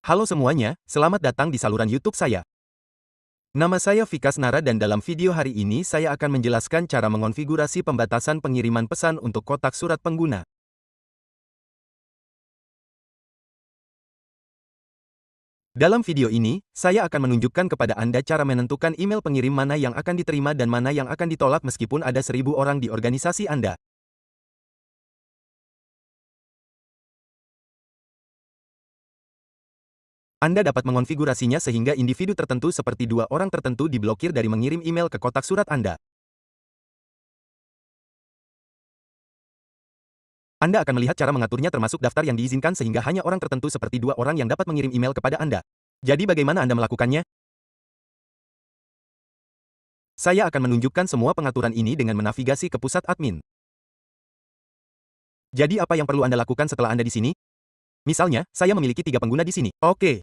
Halo semuanya, selamat datang di saluran YouTube saya. Nama saya Vikas Nara dan dalam video hari ini saya akan menjelaskan cara mengonfigurasi pembatasan pengiriman pesan untuk kotak surat pengguna. Dalam video ini, saya akan menunjukkan kepada Anda cara menentukan email pengirim mana yang akan diterima dan mana yang akan ditolak meskipun ada 1000 orang di organisasi Anda. Anda dapat mengonfigurasinya sehingga individu tertentu seperti 2 orang tertentu diblokir dari mengirim email ke kotak surat Anda. Anda akan melihat cara mengaturnya termasuk daftar yang diizinkan sehingga hanya orang tertentu seperti 2 orang yang dapat mengirim email kepada Anda. Jadi bagaimana Anda melakukannya? Saya akan menunjukkan semua pengaturan ini dengan menavigasi ke pusat admin. Jadi apa yang perlu Anda lakukan setelah Anda di sini? Misalnya, saya memiliki 3 pengguna di sini. Oke.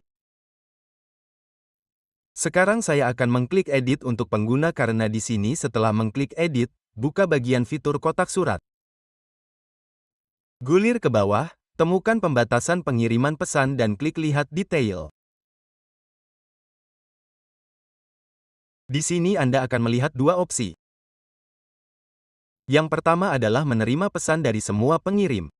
Sekarang saya akan mengklik edit untuk pengguna karena di sini setelah mengklik edit, buka bagian fitur kotak surat. Gulir ke bawah, temukan pembatasan pengiriman pesan dan klik lihat detail. Di sini Anda akan melihat 2 opsi. Yang pertama adalah menerima pesan dari semua pengirim.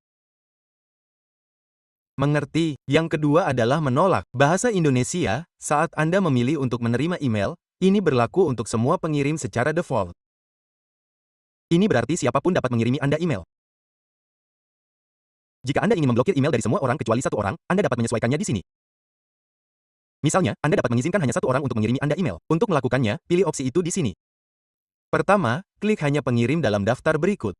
Mengerti. Yang kedua adalah menolak. Bahasa Indonesia, saat Anda memilih untuk menerima email, ini berlaku untuk semua pengirim secara default. Ini berarti siapapun dapat mengirimi Anda email. Jika Anda ingin memblokir email dari semua orang kecuali 1 orang, Anda dapat menyesuaikannya di sini. Misalnya, Anda dapat mengizinkan hanya 1 orang untuk mengirimi Anda email. Untuk melakukannya, pilih opsi itu di sini. Pertama, klik hanya pengirim dalam daftar berikut.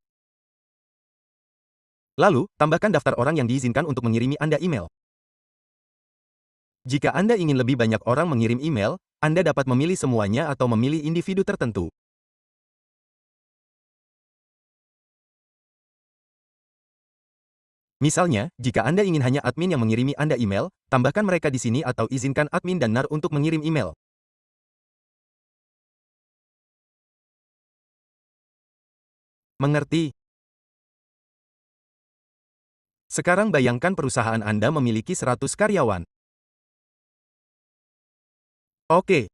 Lalu, tambahkan daftar orang yang diizinkan untuk mengirimi Anda email. Jika Anda ingin lebih banyak orang mengirim email, Anda dapat memilih semuanya atau memilih individu tertentu. Misalnya, jika Anda ingin hanya admin yang mengirimi Anda email, tambahkan mereka di sini atau izinkan admin dan NAR untuk mengirim email. Mengerti? Sekarang bayangkan perusahaan Anda memiliki 100 karyawan. Oke.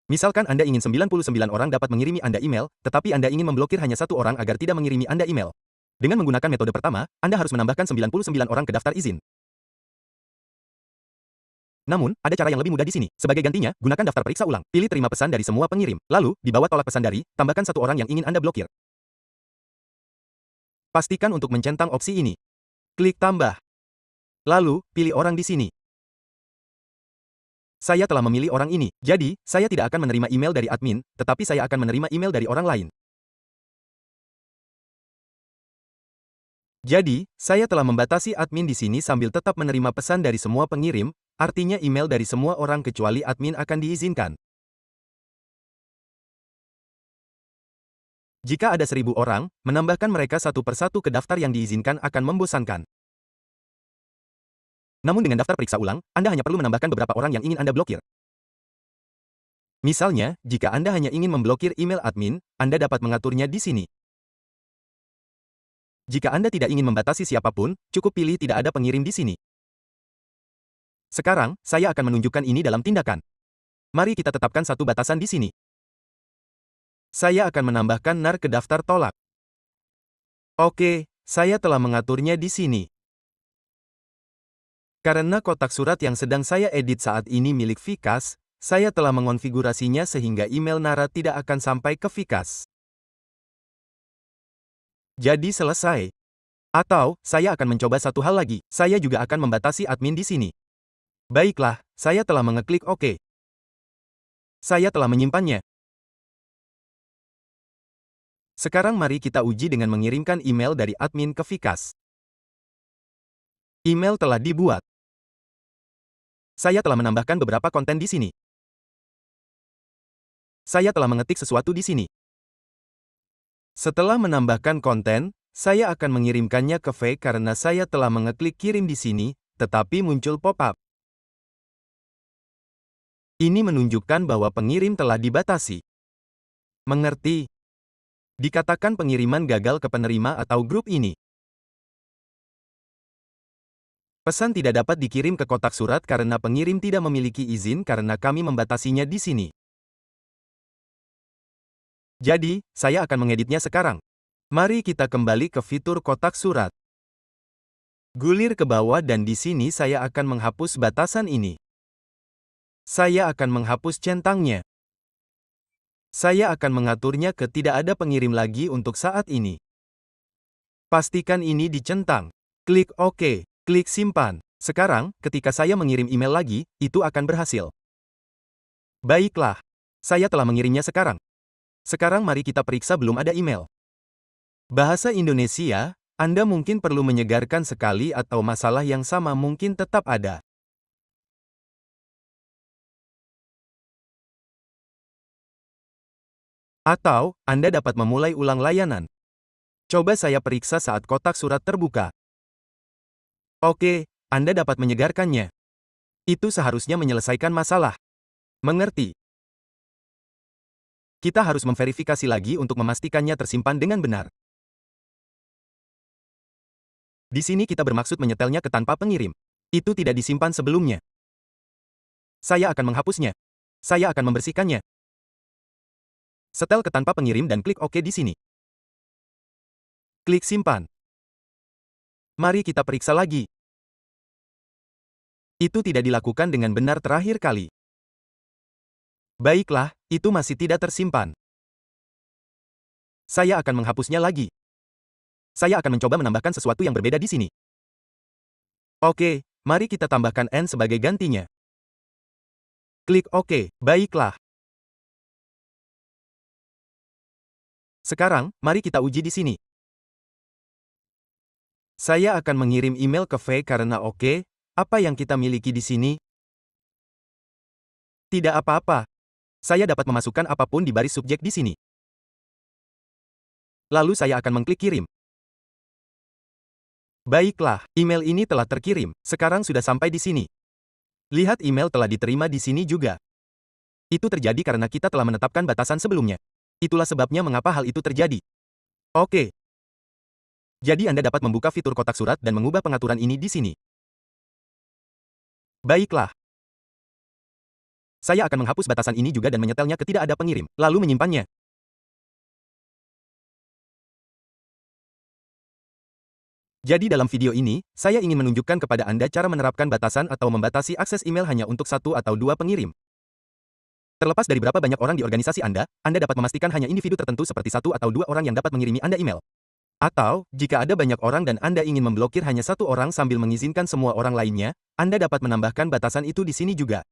Misalkan Anda ingin 99 orang dapat mengirimi Anda email, tetapi Anda ingin memblokir hanya 1 orang agar tidak mengirimi Anda email. Dengan menggunakan metode pertama, Anda harus menambahkan 99 orang ke daftar izin. Namun, ada cara yang lebih mudah di sini. Sebagai gantinya, gunakan daftar periksa ulang. Pilih terima pesan dari semua pengirim. Lalu, di bawah tolak pesan dari, tambahkan 1 orang yang ingin Anda blokir. Pastikan untuk mencentang opsi ini. Klik tambah. Lalu, pilih orang di sini. Saya telah memilih orang ini. Jadi, saya tidak akan menerima email dari admin, tetapi saya akan menerima email dari orang lain. Jadi, saya telah membatasi admin di sini sambil tetap menerima pesan dari semua pengirim, artinya email dari semua orang kecuali admin akan diizinkan. Jika ada 1000 orang, menambahkan mereka satu persatu ke daftar yang diizinkan akan membosankan. Namun dengan daftar periksa ulang, Anda hanya perlu menambahkan beberapa orang yang ingin Anda blokir. Misalnya, jika Anda hanya ingin memblokir email admin, Anda dapat mengaturnya di sini. Jika Anda tidak ingin membatasi siapapun, cukup pilih tidak ada pengirim di sini. Sekarang, saya akan menunjukkan ini dalam tindakan. Mari kita tetapkan satu batasan di sini. Saya akan menambahkan NAR ke daftar tolak. Oke, saya telah mengaturnya di sini. Karena kotak surat yang sedang saya edit saat ini milik Vikas, saya telah mengonfigurasinya sehingga email Nara tidak akan sampai ke Vikas. Jadi selesai. Atau, saya akan mencoba satu hal lagi. Saya juga akan membatasi admin di sini. Baiklah, saya telah mengeklik OK. Saya telah menyimpannya. Sekarang mari kita uji dengan mengirimkan email dari admin ke Vikas. Email telah dibuat. Saya telah menambahkan beberapa konten di sini. Saya telah mengetik sesuatu di sini. Setelah menambahkan konten, saya akan mengirimkannya ke V karena saya telah mengeklik kirim di sini, tetapi muncul pop-up. Ini menunjukkan bahwa pengirim telah dibatasi. Mengerti? Dikatakan pengiriman gagal ke penerima atau grup ini. Pesan tidak dapat dikirim ke kotak surat karena pengirim tidak memiliki izin karena kami membatasinya di sini. Jadi, saya akan mengeditnya sekarang. Mari kita kembali ke fitur kotak surat. Gulir ke bawah dan di sini saya akan menghapus batasan ini. Saya akan menghapus centangnya. Saya akan mengaturnya ke tidak ada pengirim lagi untuk saat ini. Pastikan ini dicentang. Klik OK. Klik simpan. Sekarang, ketika saya mengirim email lagi, itu akan berhasil. Baiklah. Saya telah mengirimnya sekarang. Sekarang mari kita periksa belum ada email. Bahasa Indonesia, Anda mungkin perlu menyegarkan sekali atau masalah yang sama mungkin tetap ada. Atau, Anda dapat memulai ulang layanan. Coba saya periksa saat kotak surat terbuka. Oke, Anda dapat menyegarkannya. Itu seharusnya menyelesaikan masalah. Mengerti? Kita harus memverifikasi lagi untuk memastikannya tersimpan dengan benar. Di sini kita bermaksud menyetelnya ke tanpa pengirim. Itu tidak disimpan sebelumnya. Saya akan menghapusnya. Saya akan membersihkannya. Setel ke tanpa pengirim dan klik OK di sini. Klik simpan. Mari kita periksa lagi. Itu tidak dilakukan dengan benar terakhir kali. Baiklah, itu masih tidak tersimpan. Saya akan menghapusnya lagi. Saya akan mencoba menambahkan sesuatu yang berbeda di sini. Oke, mari kita tambahkan N sebagai gantinya. Klik OK. Baiklah. Sekarang, mari kita uji di sini. Saya akan mengirim email ke V karena oke, apa yang kita miliki di sini? Tidak apa-apa. Saya dapat memasukkan apapun di baris subjek di sini. Lalu saya akan mengklik kirim. Baiklah, email ini telah terkirim. Sekarang sudah sampai di sini. Lihat email telah diterima di sini juga. Itu terjadi karena kita telah menetapkan batasan sebelumnya. Itulah sebabnya mengapa hal itu terjadi. Oke. Jadi Anda dapat membuka fitur kotak surat dan mengubah pengaturan ini di sini. Baiklah. Saya akan menghapus batasan ini juga dan menyetelnya ke tidak ada pengirim, lalu menyimpannya. Jadi dalam video ini, saya ingin menunjukkan kepada Anda cara menerapkan batasan atau membatasi akses email hanya untuk satu atau dua pengirim. Terlepas dari berapa banyak orang di organisasi Anda dapat memastikan hanya individu tertentu seperti satu atau dua orang yang dapat mengirimi Anda email. Atau, jika ada banyak orang dan Anda ingin memblokir hanya satu orang sambil mengizinkan semua orang lainnya, Anda dapat menambahkan batasan itu di sini juga.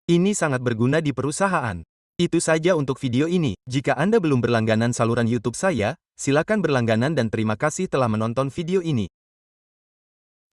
Ini sangat berguna di perusahaan. Itu saja untuk video ini. Jika Anda belum berlangganan saluran YouTube saya, silakan berlangganan dan terima kasih telah menonton video ini.